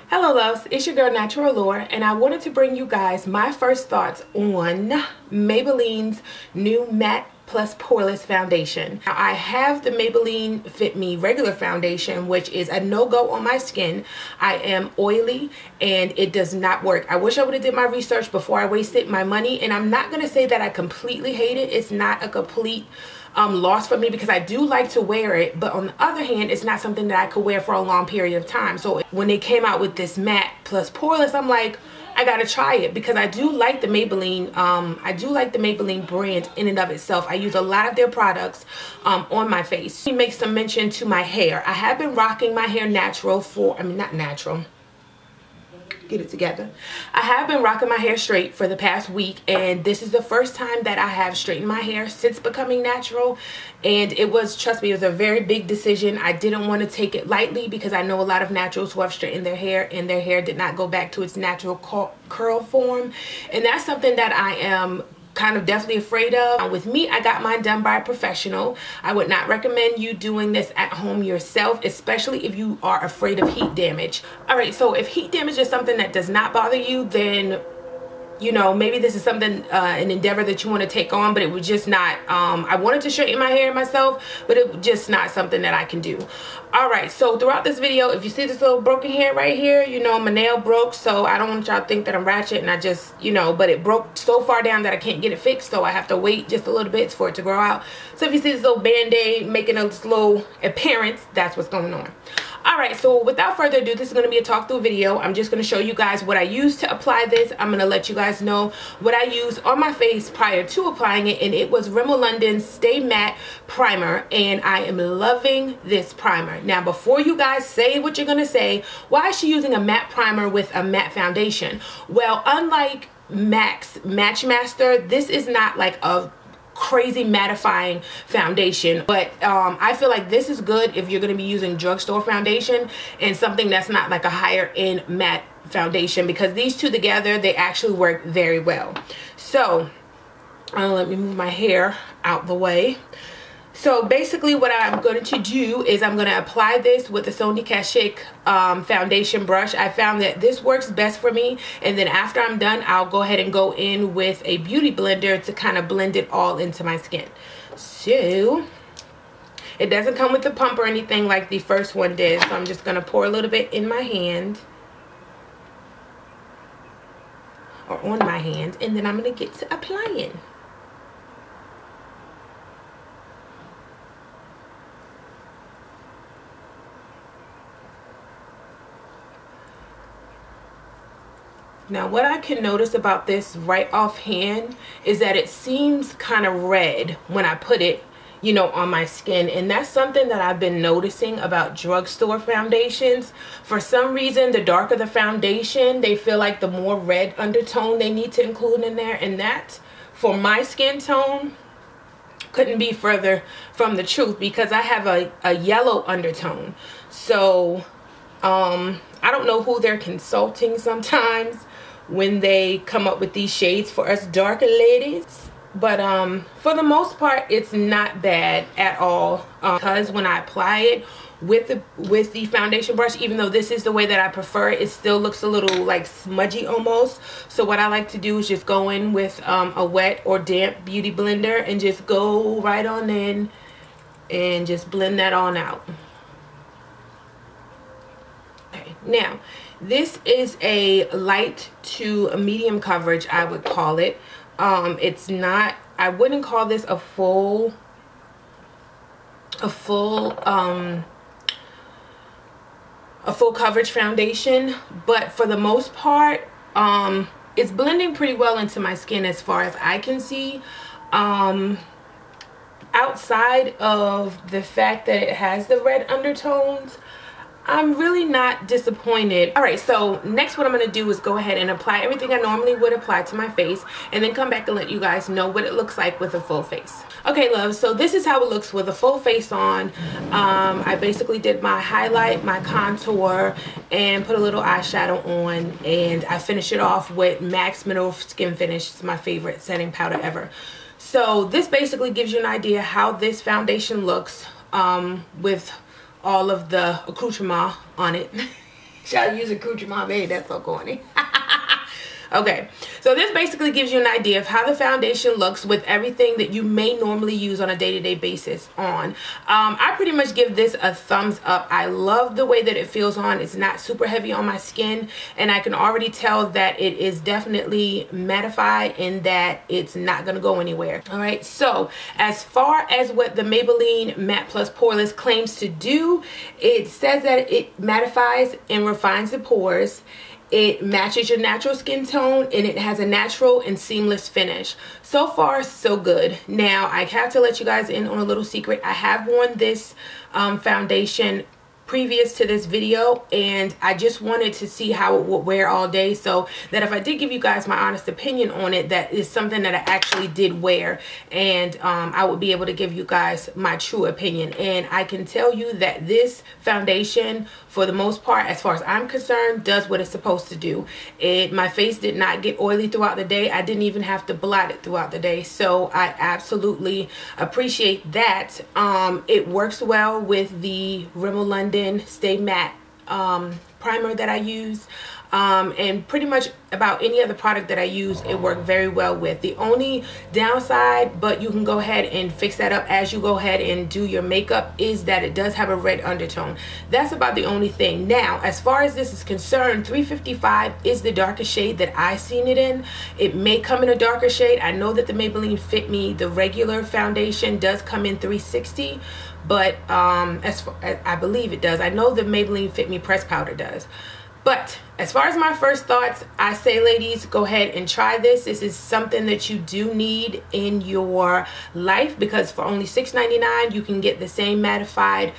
Hello loves, it's your girl Natural Allure, and I wanted to bring you guys my first thoughts on Maybelline's new matte plus poreless foundation. Now, I have the Maybelline Fit Me regular foundation, which is a no-go on my skin. I am oily and it does not work. I wish I would have did my research before I wasted my money, and I'm not going to say that I completely hate it. It's not a complete loss for me because I do like to wear it, but on the other hand, it's not something that I could wear for a long period of time. So when they came out with this matte plus poreless, I'm like, I gotta try it because I do like the Maybelline. I do like the Maybelline brand in and of itself. I use a lot of their products on my face. Let me make some mention to my hair. I have been rocking my hair natural for, not natural. Get it together. I have been rocking my hair straight for the past week, and this is the first time that I have straightened my hair since becoming natural, and it was, trust me, it was a very big decision. I didn't want to take it lightly because I know a lot of naturals who have straightened their hair and their hair did not go back to its natural curl form, and that's something that I am kind of definitely afraid of. With me, I got mine done by a professional. I would not recommend you doing this at home yourself, especially if you are afraid of heat damage. All right, so if heat damage is something that does not bother you, then you know, maybe this is something, an endeavor that you want to take on, but it was just not, I wanted to straighten my hair myself, but it was just not something that I can do. All right, so throughout this video, if you see this little broken hair right here, you know, my nail broke, so I don't want y'all to think that I'm ratchet, and I just, you know, but it broke so far down that I can't get it fixed, so I have to wait just a little bit for it to grow out. So if you see this little band-aid making a slow appearance, that's what's going on. All right, so without further ado, this is going to be a talk through video. I'm just going to show you guys what I use to apply this. I'm going to let you guys know what I used on my face prior to applying it, and it was Rimmel London's Stay Matte Primer, and I am loving this primer. Now, before you guys say what you're going to say, why is she using a matte primer with a matte foundation? Well, unlike MAC's Match Master, this is not like a crazy mattifying foundation, but I feel like this is good if you're going to be using drugstore foundation and something that's not like a higher end matte foundation, because these two together, they actually work very well. So let me move my hair out the way. So basically what I'm going to do is I'm going to apply this with the Sonia Kashuk foundation brush. I found that this works best for me, and then after I'm done, I'll go ahead and go in with a beauty blender to kind of blend it all into my skin. So it doesn't come with a pump or anything like the first one did, so I'm just going to pour a little bit in my hand, or on my hand, and then I'm going to get to applying. Now, what I can notice about this right offhand is that it seems kind of red when I put it, you know, on my skin. And that's something that I've been noticing about drugstore foundations. For some reason, the darker the foundation, they feel like the more red undertone they need to include in there. And that, for my skin tone, couldn't be further from the truth, because I have a yellow undertone. So, I don't know who they're consulting sometimes when they come up with these shades for us darker ladies, but for the most part, it's not bad at all, because when I apply it with the foundation brush, even though this is the way that I prefer it, it still looks a little like smudgy almost. So what I like to do is just go in with a wet or damp beauty blender and just go right on in and just blend that on out. Okay, now this is a light to a medium coverage, I would call it. It's not, I wouldn't call this a full coverage foundation, but for the most part, it's blending pretty well into my skin as far as I can see. Outside of the fact that it has the red undertones, I'm really not disappointed. All right, so next what I'm going to do is go ahead and apply everything I normally would apply to my face, and then come back and let you guys know what it looks like with a full face. Okay, love, so this is how it looks with a full face on. I basically did my highlight, my contour, and put a little eyeshadow on, and I finished it off with MAC's Mineral Skin Finish. It's my favorite setting powder ever. So this basically gives you an idea how this foundation looks with all of the accoutrement on it. Should I use accoutrement? Hey, that's so corny. Okay, so this basically gives you an idea of how the foundation looks with everything that you may normally use on a day-to-day basis on. I pretty much give this a thumbs up. I love the way that it feels on. It's not super heavy on my skin, and I can already tell that it is definitely mattified and that it's not going to go anywhere. All right, so as far as what the Maybelline Matte Plus Poreless claims to do, it says that it mattifies and refines the pores. It matches your natural skin tone, and it has a natural and seamless finish. So far, so good. Now, I have to let you guys in on a little secret. I have worn this foundation previous to this video, and I just wanted to see how it would wear all day, so that if I did give you guys my honest opinion on it, that is something that I actually did wear, and I would be able to give you guys my true opinion. And I can tell you that this foundation, for the most part, as far as I'm concerned, does what it's supposed to do. My face did not get oily throughout the day. I didn't even have to blot it throughout the day, so I absolutely appreciate that. It works well with the Rimmel London Stay Matte primer that I use, and pretty much about any other product that I use, it worked very well with. The only downside, but you can go ahead and fix that up as you go ahead and do your makeup, is that it does have a red undertone. That's about the only thing. Now, as far as this is concerned, 355 is the darkest shade that I've seen it in. It may come in a darker shade. I know that the Maybelline Fit Me, the regular foundation, does come in 360, but I believe it does. I know the Maybelline Fit Me press powder does. But as far as my first thoughts, I say, ladies, go ahead and try this. This is something that you do need in your life, because for only $6.99 you can get the same mattified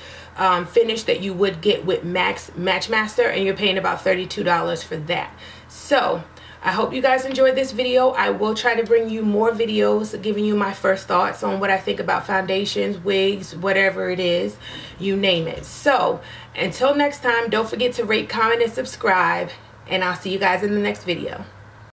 finish that you would get with Matchmaster, and you're paying about $32 for that. So I hope you guys enjoyed this video. I will try to bring you more videos giving you my first thoughts on what I think about foundations, wigs, whatever it is, you name it. So until next time, don't forget to rate, comment, and subscribe, and I'll see you guys in the next video.